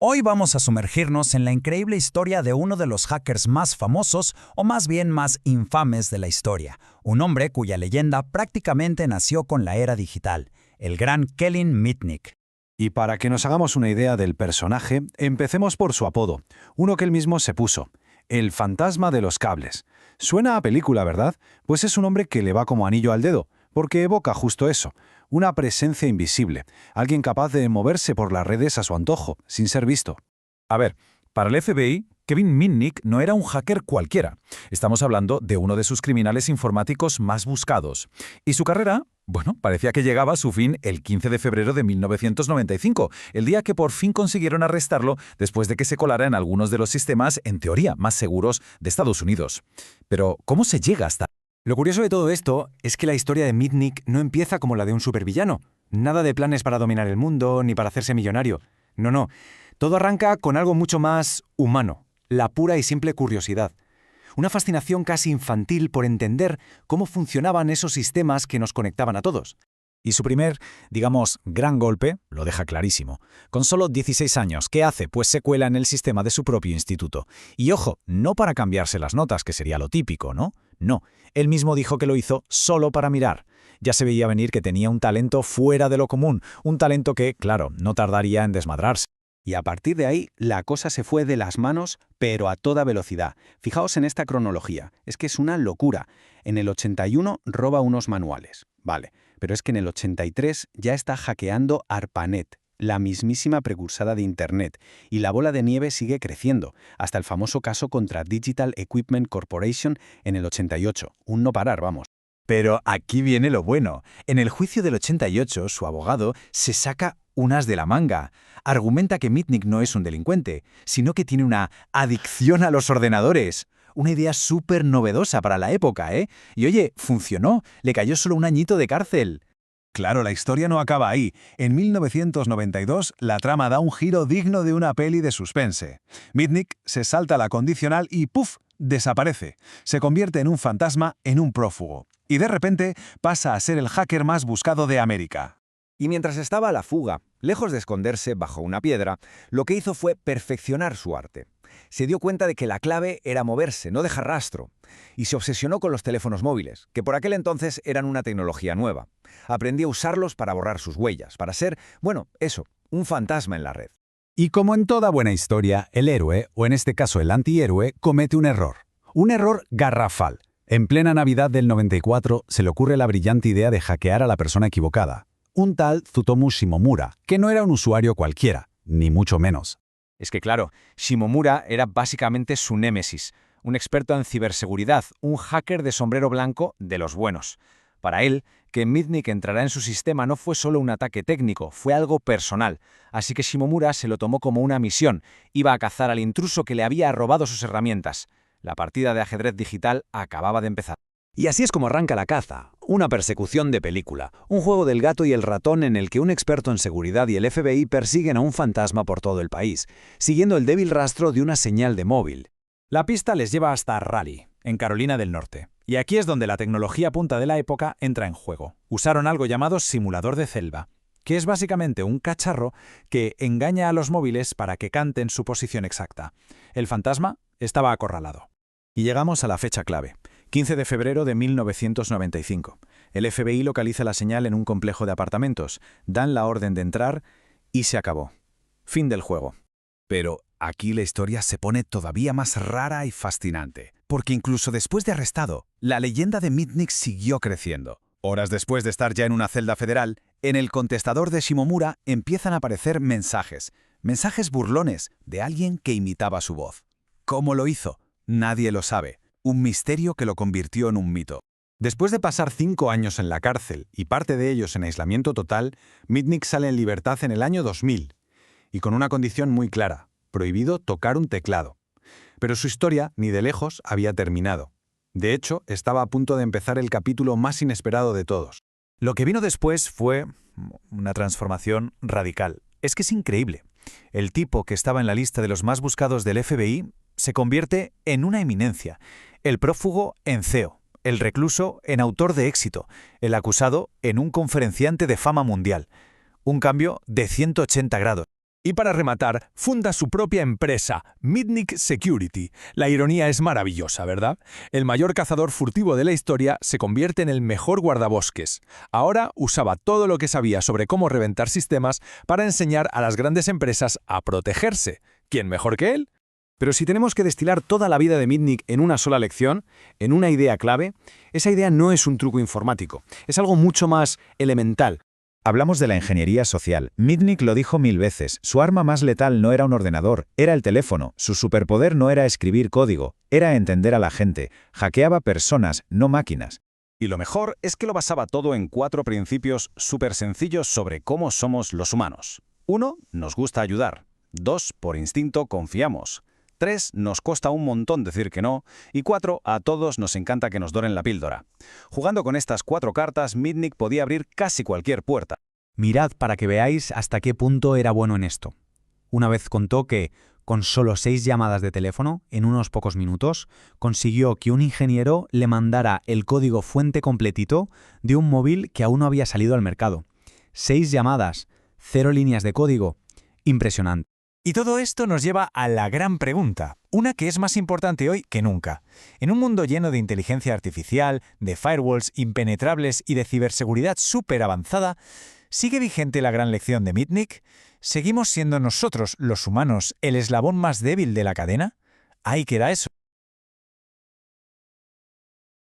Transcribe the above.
Hoy vamos a sumergirnos en la increíble historia de uno de los hackers más famosos, o más bien más infames de la historia, un hombre cuya leyenda prácticamente nació con la era digital, el gran Kevin Mitnick. Y para que nos hagamos una idea del personaje, empecemos por su apodo, uno que él mismo se puso, el fantasma de los cables. Suena a película, ¿verdad? Pues es un hombre que le va como anillo al dedo, porque evoca justo eso, una presencia invisible, alguien capaz de moverse por las redes a su antojo, sin ser visto. A ver, para el FBI, Kevin Mitnick no era un hacker cualquiera. Estamos hablando de uno de sus criminales informáticos más buscados. Y su carrera, bueno, parecía que llegaba a su fin el 15 de febrero de 1995, el día que por fin consiguieron arrestarlo después de que se colara en algunos de los sistemas, en teoría, más seguros de Estados Unidos. Pero, ¿cómo se llega hasta...? Lo curioso de todo esto es que la historia de Mitnick no empieza como la de un supervillano. Nada de planes para dominar el mundo ni para hacerse millonario. No. Todo arranca con algo mucho más humano, la pura y simple curiosidad. Una fascinación casi infantil por entender cómo funcionaban esos sistemas que nos conectaban a todos. Y su primer, digamos, gran golpe lo deja clarísimo. Con solo 16 años, ¿qué hace? Pues se cuela en el sistema de su propio instituto. Y ojo, no para cambiarse las notas, que sería lo típico, ¿no? No, él mismo dijo que lo hizo solo para mirar. Ya se veía venir que tenía un talento fuera de lo común, un talento que, claro, no tardaría en desmadrarse. Y a partir de ahí, la cosa se fue de las manos, pero a toda velocidad. Fijaos en esta cronología, es que es una locura. En el 81 roba unos manuales, vale, pero es que en el 83 ya está hackeando ARPANET, la mismísima precursora de Internet, y la bola de nieve sigue creciendo, hasta el famoso caso contra Digital Equipment Corporation en el 88, un no parar, vamos. Pero aquí viene lo bueno. En el juicio del 88, su abogado se saca unas de la manga. Argumenta que Mitnick no es un delincuente, sino que tiene una adicción a los ordenadores. Una idea súper novedosa para la época, ¿eh? Y oye, funcionó. Le cayó solo un añito de cárcel. Claro, la historia no acaba ahí. En 1992, la trama da un giro digno de una peli de suspense. Mitnick se salta la condicional y ¡puf!, desaparece. Se convierte en un fantasma, en un prófugo. Y de repente pasa a ser el hacker más buscado de América. Y mientras estaba a la fuga, lejos de esconderse bajo una piedra, lo que hizo fue perfeccionar su arte. Se dio cuenta de que la clave era moverse, no dejar rastro. Y se obsesionó con los teléfonos móviles, que por aquel entonces eran una tecnología nueva. Aprendió a usarlos para borrar sus huellas, para ser, bueno, eso, un fantasma en la red. Y como en toda buena historia, el héroe, o en este caso el antihéroe, comete un error. Un error garrafal. En plena Navidad del 94 se le ocurre la brillante idea de hackear a la persona equivocada. Un tal Tsutomu Shimomura, que no era un usuario cualquiera, ni mucho menos. Es que claro, Shimomura era básicamente su némesis, un experto en ciberseguridad, un hacker de sombrero blanco de los buenos. Para él, que Mitnick entrara en su sistema no fue solo un ataque técnico, fue algo personal. Así que Shimomura se lo tomó como una misión. Iba a cazar al intruso que le había robado sus herramientas. La partida de ajedrez digital acababa de empezar. Y así es como arranca la caza, una persecución de película, un juego del gato y el ratón en el que un experto en seguridad y el FBI persiguen a un fantasma por todo el país, siguiendo el débil rastro de una señal de móvil. La pista les lleva hasta Raleigh, en Carolina del Norte. Y aquí es donde la tecnología punta de la época entra en juego. Usaron algo llamado simulador de celda, que es básicamente un cacharro que engaña a los móviles para que canten su posición exacta. El fantasma estaba acorralado. Y llegamos a la fecha clave. 15 de febrero de 1995. El FBI localiza la señal en un complejo de apartamentos, dan la orden de entrar y se acabó. Fin del juego. Pero aquí la historia se pone todavía más rara y fascinante, porque incluso después de arrestado, la leyenda de Mitnick siguió creciendo. Horas después de estar ya en una celda federal, en el contestador de Shimomura empiezan a aparecer mensajes burlones de alguien que imitaba su voz. ¿Cómo lo hizo? Nadie lo sabe. Un misterio que lo convirtió en un mito. Después de pasar 5 años en la cárcel y parte de ellos en aislamiento total, Mitnick sale en libertad en el año 2000, y con una condición muy clara: prohibido tocar un teclado. Pero su historia, ni de lejos, había terminado. De hecho, estaba a punto de empezar el capítulo más inesperado de todos. Lo que vino después fue una transformación radical. Es que es increíble. El tipo que estaba en la lista de los más buscados del FBI se convierte en una eminencia. El prófugo en CEO, el recluso en autor de éxito, el acusado en un conferenciante de fama mundial. Un cambio de 180 grados. Y para rematar, funda su propia empresa, Mitnick Security. La ironía es maravillosa, ¿verdad? El mayor cazador furtivo de la historia se convierte en el mejor guardabosques. Ahora usaba todo lo que sabía sobre cómo reventar sistemas para enseñar a las grandes empresas a protegerse. ¿Quién mejor que él? Pero si tenemos que destilar toda la vida de Mitnick en una sola lección, en una idea clave, esa idea no es un truco informático, es algo mucho más elemental. Hablamos de la ingeniería social. Mitnick lo dijo 1000 veces. Su arma más letal no era un ordenador, era el teléfono. Su superpoder no era escribir código, era entender a la gente. Hackeaba personas, no máquinas. Y lo mejor es que lo basaba todo en 4 principios súper sencillos sobre cómo somos los humanos. 1. Nos gusta ayudar. 2. Por instinto confiamos. 3. Nos cuesta un montón decir que no. Y 4. A todos nos encanta que nos doren la píldora. Jugando con estas 4 cartas, Mitnick podía abrir casi cualquier puerta. Mirad para que veáis hasta qué punto era bueno en esto. Una vez contó que, con solo 6 llamadas de teléfono, en unos pocos minutos, consiguió que un ingeniero le mandara el código fuente completito de un móvil que aún no había salido al mercado. 6 llamadas, 0 líneas de código. Impresionante. Y todo esto nos lleva a la gran pregunta, una que es más importante hoy que nunca. En un mundo lleno de inteligencia artificial, de firewalls impenetrables y de ciberseguridad súper avanzada, ¿sigue vigente la gran lección de Mitnick? ¿Seguimos siendo nosotros, los humanos, el eslabón más débil de la cadena? Ahí queda eso.